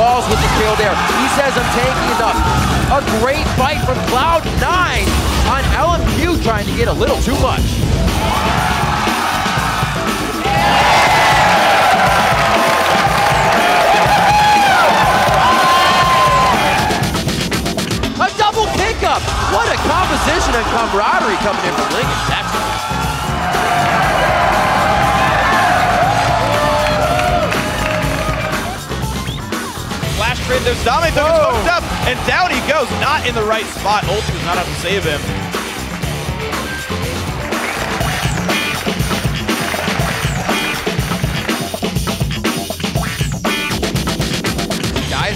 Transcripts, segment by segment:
Balls with the kill there. He says, I'm taking enough. A great fight from Cloud9 on LMQ, trying to get a little too much. A double pickup! What a composition and camaraderie coming in from Lincoln. That's flash trade, there's Dame hooked up, and down he goes. Not in the right spot. Ult does not have to save him.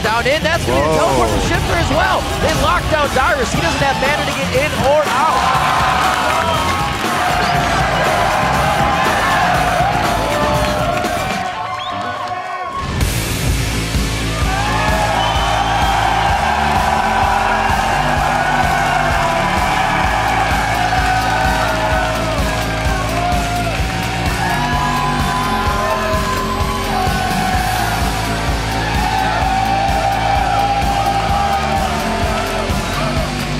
down in, that's going to be a teleport for Shifter as well. They lock down Dyrus. He doesn't have mana to get in or out.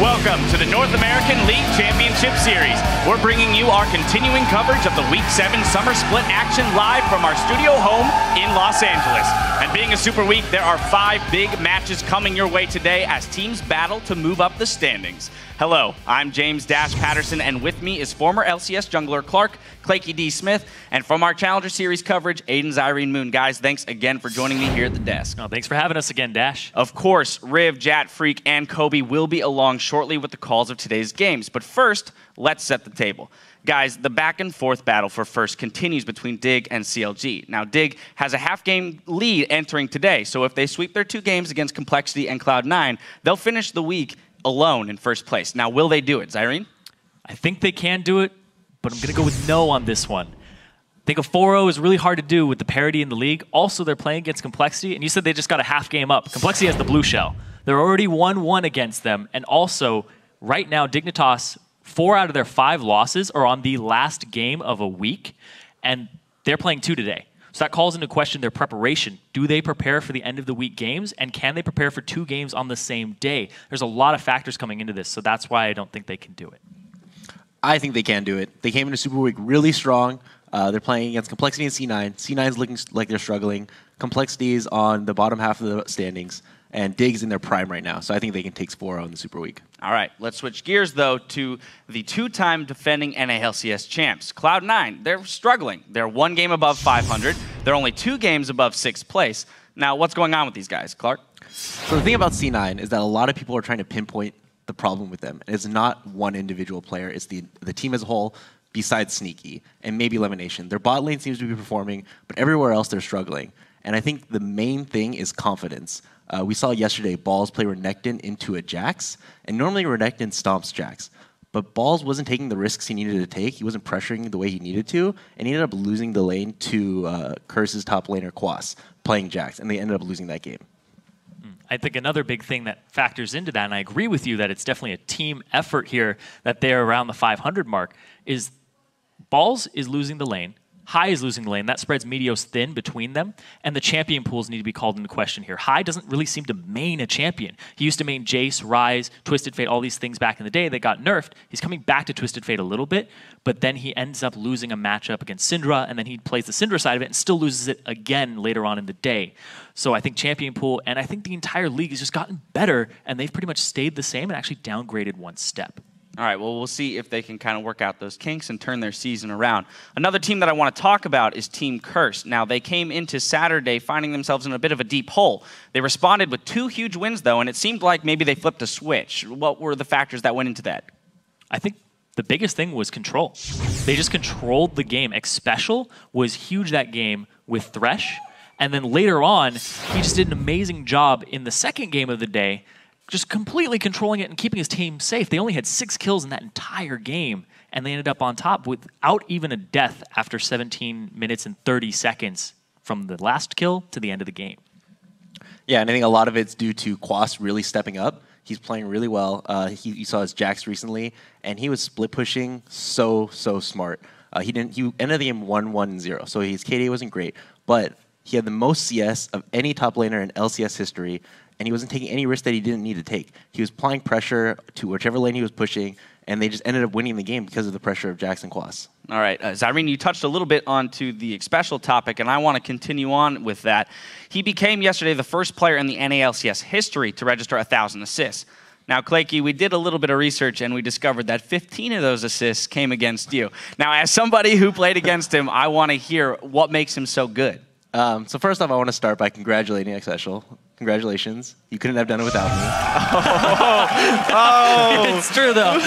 Welcome to the North American League Championship Series. We're bringing you our continuing coverage of the Week 7 Summer Split action live from our studio home in Los Angeles. And being a Super Week, there are 5 big matches coming your way today as teams battle to move up the standings. Hello, I'm James Dash Patterson, and with me is former LCS jungler Clark, Claky D. Smith, and from our Challenger Series coverage, Aiden Zyrene Moon. Guys, thanks again for joining me here at the desk. Oh, thanks for having us again, Dash. Of course, Riv, Jat, Freak, and Kobe will be along shortly with the calls of today's games. But first, let's set the table. Guys, the back and forth battle for first continues between Dig and CLG. Now, Dig has a half-game lead entering today, so if they sweep their 2 games against Complexity and Cloud9, they'll finish the week alone in first place. Now, will they do it, Zyrene? I think they can do it, but I'm going to go with no on this one. I think a 4-0 is really hard to do with the parity in the league. Also, they're playing against Complexity, and you said they just got a half game up. Complexity has the blue shell. They're already 1-1 against them, and also, right now, Dignitas, 4 out of their 5 losses are on the last game of a week, and they're playing 2 today. So that calls into question their preparation. Do they prepare for the end of the week games, and can they prepare for 2 games on the same day? There's a lot of factors coming into this, so that's why I don't think they can do it. I think they can do it. They came into Super Week really strong. They're playing against Complexity and C9. C9's looking like they're struggling. Complexity is on the bottom half of the standings, and Dig's in their prime right now. So I think they can take 4-0 in the Super Week. All right, let's switch gears, though, to the 2-time defending NALCS champs. Cloud9, they're struggling. They're 1 game above 500. They're only 2 games above 6th place. Now, what's going on with these guys, Clark? So the thing about C9 is that a lot of people are trying to pinpoint the problem with them. And it's not one individual player. It's the team as a whole, besides Sneaky and maybe Elimination. Their bot lane seems to be performing, but everywhere else they're struggling. And I think the main thing is confidence. We saw yesterday Balls play Renekton into a Jax, and normally Renekton stomps Jax. But Balls wasn't taking the risks he needed to take. He wasn't pressuring the way he needed to, and he ended up losing the lane to Curse's top laner, Quas, playing Jax, and they ended up losing that game. I think another big thing that factors into that, and I agree with you that it's definitely a team effort here that they're around the 500 mark, is Balls is losing the lane. High is losing the lane. That spreads Meteos thin between them, and the champion pools need to be called into question here. High doesn't really seem to main a champion. He used to main Jace, Ryze, Twisted Fate, all these things back in the day. They got nerfed. He's coming back to Twisted Fate a little bit, but then he ends up losing a matchup against Syndra, and then he plays the Syndra side of it and still loses it again later on in the day. So I think champion pool, and I think the entire league has just gotten better, and they've pretty much stayed the same and actually downgraded 1 step. All right, well, we'll see if they can kind of work out those kinks and turn their season around. Another team that I want to talk about is Team Curse. Now, they came into Saturday finding themselves in a bit of a deep hole. They responded with 2 huge wins, though, and it seemed like maybe they flipped a switch. What were the factors that went into that? I think the biggest thing was control. They just controlled the game. Xpecial was huge that game with Thresh, and then later on, he just did an amazing job in the second game of the day, just completely controlling it and keeping his team safe. They only had 6 kills in that entire game, and they ended up on top without even a death after 17 minutes and 30 seconds from the last kill to the end of the game. Yeah, and I think a lot of it's due to Quas really stepping up. He's playing really well. You saw his Jax recently, and he was split pushing so smart. He ended the game 1-1-0, so his KD wasn't great, but He had the most CS of any top laner in LCS history, and he wasn't taking any risk that he didn't need to take. He was applying pressure to whichever lane he was pushing, and they just ended up winning the game because of the pressure of Jackson Quas. All right, Zyrene, you touched a little bit onto the special topic, and I want to continue on with that. He became yesterday the first player in the NALCS history to register 1,000 assists. Now, Claykey, we did a little bit of research, and we discovered that 15 of those assists came against you. Now, as somebody who played against him, I want to hear what makes him so good. So first off, I want to start by congratulating Xpecial. Congratulations. You couldn't have done it without me. It's true, though.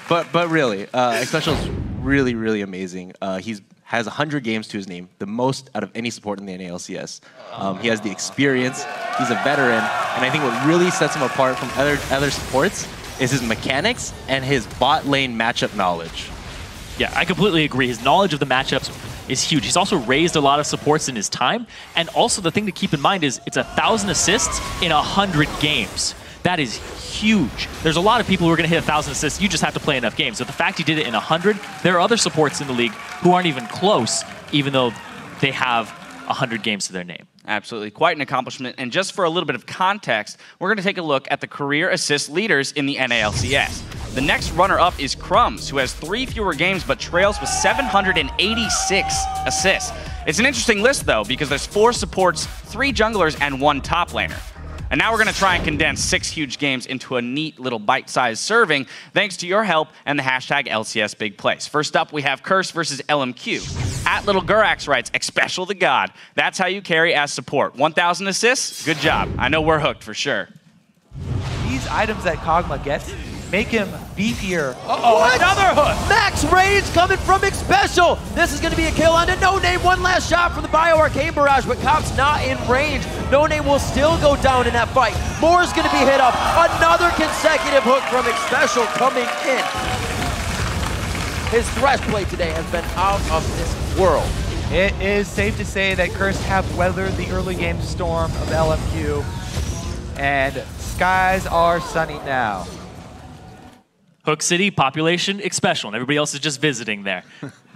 But really, Xpecial is really, really amazing. He has 100 games to his name, the most out of any support in the NALCS. He has the experience. He's a veteran. And I think what really sets him apart from other supports is his mechanics and his bot lane matchup knowledge. Yeah, I completely agree. His knowledge of the matchups is huge. He's also raised a lot of supports in his time. And also the thing to keep in mind is it's 1,000 assists in 100 games. That is huge. There's a lot of people who are going to hit 1,000 assists. You just have to play enough games. So the fact he did it in 100, there are other supports in the league who aren't even close, even though they have 100 games to their name. Absolutely. Quite an accomplishment. And just for a little bit of context, we're going to take a look at the career assist leaders in the NALCS. The next runner-up is Crumbs, who has 3 fewer games but trails with 786 assists. It's an interesting list, though, because there's 4 supports, 3 junglers, and 1 top laner. And now we're going to try and condense 6 huge games into a neat little bite-sized serving, thanks to your help and the hashtag LCS Big Plays. First up, we have Curse versus LMQ. At Little Gurax writes, Xpecial the God. That's how you carry as support. 1,000 assists? Good job. I know we're hooked for sure. These items that Kog'Maw gets make him beefier. What? Another hook! Max range coming from Xpecial. This is going to be a kill on to No Name. One last shot from the Bio Arcane Barrage, but Cop's not in range. No Name will still go down in that fight. Moore's going to be hit up. Another consecutive hook from Xpecial coming in. His thresh play today has been out of this world. It is safe to say that Curse have weathered the early game storm of LMQ, and skies are sunny now. Hook City, population, Xpecial, and everybody else is just visiting there.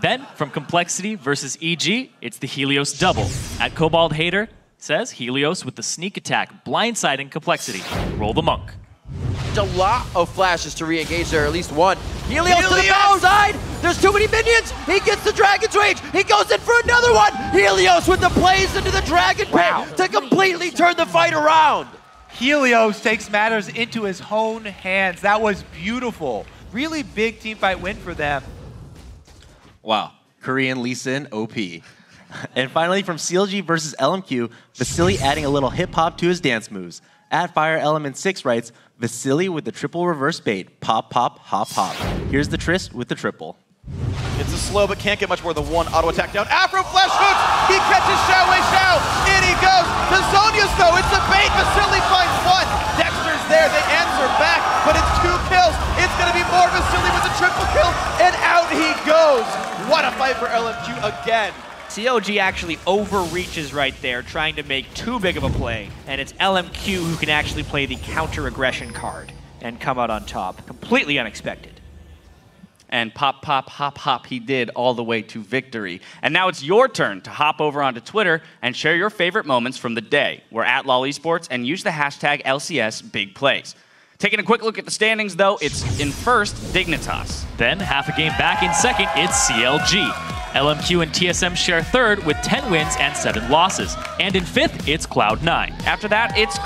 Then, from Complexity versus EG, it's the Helios double. At Cobalt Hater says Helios with the sneak attack, blindsiding Complexity. Roll the Monk. A lot of flashes to re-engage there, at least one. Helios to the backside! There's too many minions! He gets the Dragon's Rage! He goes in for another one! Helios with the plays into the Dragon Pit to completely turn the fight around! Helios takes matters into his own hands. That was beautiful. Really big teamfight win for them. Wow. Korean Lee Sin, OP. And finally, from CLG versus LMQ, Vasily adding a little hip-hop to his dance moves. At Fire Element 6 writes, Vasily with the triple reverse bait. Pop, pop, hop, hop. Here's the Trist with the triple. It's a slow, but can't get much more than one auto attack down. Afro flash hooks! He catches Xiao Wei Xiao! In he goes! The Zonius, though, it's a bait! Vasily finds one! Dexter's there, they answer back, but it's 2 kills! It's gonna be more Vasily with the triple kill, and out he goes! What a fight for LMQ again! CLG actually overreaches right there, trying to make too big of a play, and it's LMQ who can actually play the counter-aggression card and come out on top. Completely unexpected. And pop, pop, hop, hop, he did all the way to victory. And now it's your turn to hop over onto Twitter and share your favorite moments from the day. We're at LOL Esports and use the hashtag LCS Big Plays. Taking a quick look at the standings, though, it's in first, Dignitas. Then, half a game back in second, it's CLG. LMQ and TSM share third with 10 wins and 7 losses. And in fifth, it's Cloud9. After that, it's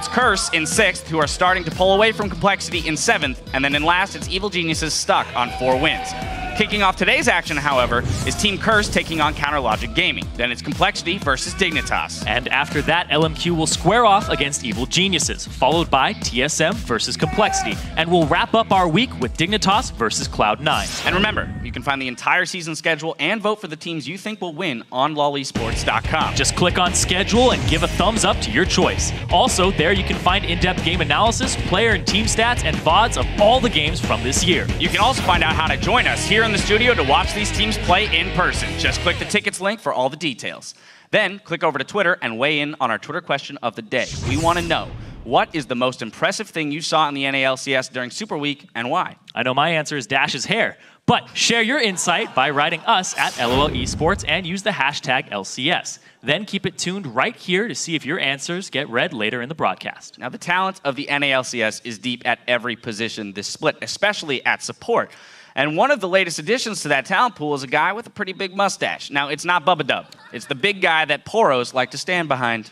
Curse in sixth, who are starting to pull away from Complexity in seventh. And then in last, it's Evil Geniuses stuck on 4 wins. Kicking off today's action, however, is Team Curse taking on Counterlogic Gaming. Then it's Complexity versus Dignitas. And after that, LMQ will square off against Evil Geniuses, followed by TSM versus Complexity. And we'll wrap up our week with Dignitas versus Cloud9. And remember, you can find the entire season schedule and vote for the teams you think will win on lolesports.com. Just click on schedule and give a thumbs up to your choice. Also, there you can find in-depth game analysis, player and team stats, and VODs of all the games from this year. You can also find out how to join us here in the studio to watch these teams play in person. Just click the tickets link for all the details. Then click over to Twitter and weigh in on our Twitter question of the day. We want to know, what is the most impressive thing you saw in the NALCS during Super Week and why? I know my answer is Dash's hair, But share your insight by writing us at LOL Esports and use the hashtag LCS. Then keep it tuned right here to see if your answers get read later in the broadcast. Now, the talent of the NALCS is deep at every position this split, especially at support. And one of the latest additions to that talent pool is a guy with a pretty big mustache. Now, it's not Bubba Dub. It's the big guy that Poros like to stand behind.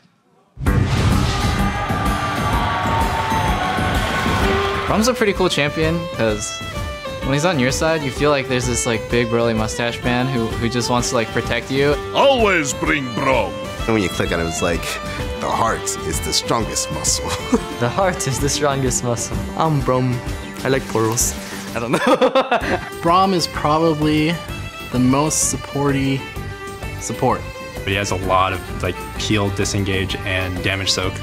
Brom's a pretty cool champion because when he's on your side, you feel like there's this like big burly mustache man who just wants to like protect you. Always bring Brom. And when you click on it, it's like, the heart is the strongest muscle. The heart is the strongest muscle. I'm Brom. I like Poros. I don't know. Brom is probably the most supporty support. He has a lot of like peel, disengage, and damage soak.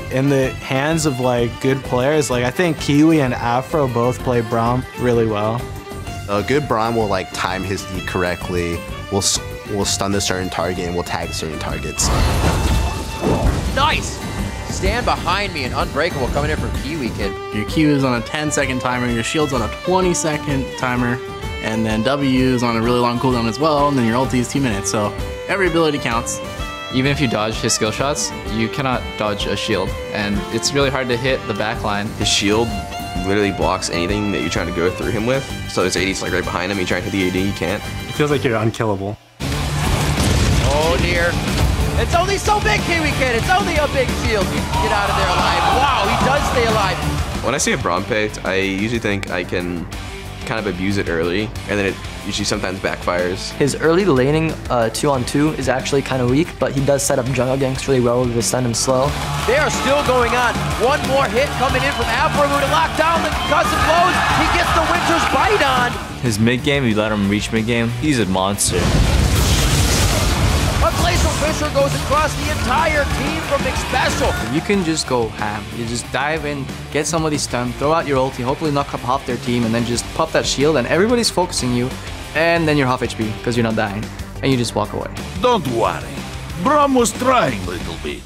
In the hands of like good players, like I think Kiwi and Afro both play Brom really well. A good Brom will like time his E correctly, will stun a certain target, and will tag certain targets. Nice! Stand behind me and Unbreakable coming in from Kiwi Kid. Your Q is on a 10-second timer, your shield's on a 20-second timer, and then W is on a really long cooldown as well, and then your ulti is 2 minutes, so every ability counts. Even if you dodge his skill shots, you cannot dodge a shield, and it's really hard to hit the back line. His shield literally blocks anything that you're trying to go through him with. So his AD's like right behind him, you try to hit the AD, you can't. It feels like you're unkillable. Oh dear. It's only so big, Kiwi Kid. It's only a big shield. You can get out of there alive. Wow, he does stay alive. When I see a Braum picked, I usually think I can kind of abuse it early, and then it usually sometimes backfires. His early laning 2-on-2 is actually kind of weak, but he does set up jungle ganks really well with his stun and slow. They are still going on. One more hit coming in from Afro to lock down the concussive blows. He gets the Winter's Bite on. His mid game, you let him reach mid game, he's a monster. A Glacial Fisher goes across the entire team from EpicSkillshot. You can just go ham. You just dive in, get somebody stunned, throw out your ulti, hopefully knock up half their team, and then just pop that shield, and everybody's focusing you, and then you're half HP because you're not dying, and you just walk away. Don't worry. Brom was trying a little bit.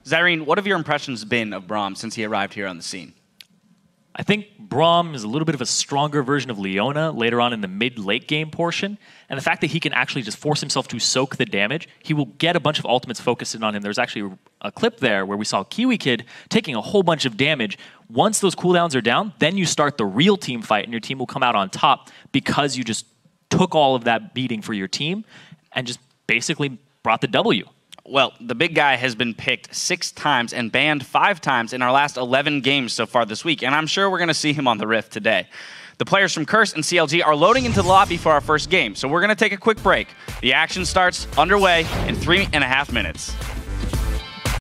Zyrene, what have your impressions been of Braum since he arrived here on the scene? I think Braum is a little bit of a stronger version of Leona later on in the mid-late game portion. And the fact that he can actually just force himself to soak the damage, he will get a bunch of ultimates focused in on him. There's actually a clip there where we saw Kiwi Kid taking a whole bunch of damage. Once those cooldowns are down, then you start the real team fight, and your team will come out on top because you just took all of that beating for your team and just basically brought the W. Well, the big guy has been picked 6 times and banned 5 times in our last 11 games so far this week, and I'm sure we're going to see him on the Rift today. The players from Curse and CLG are loading into the lobby for our first game, so we're going to take a quick break. The action starts underway in 3.5 minutes.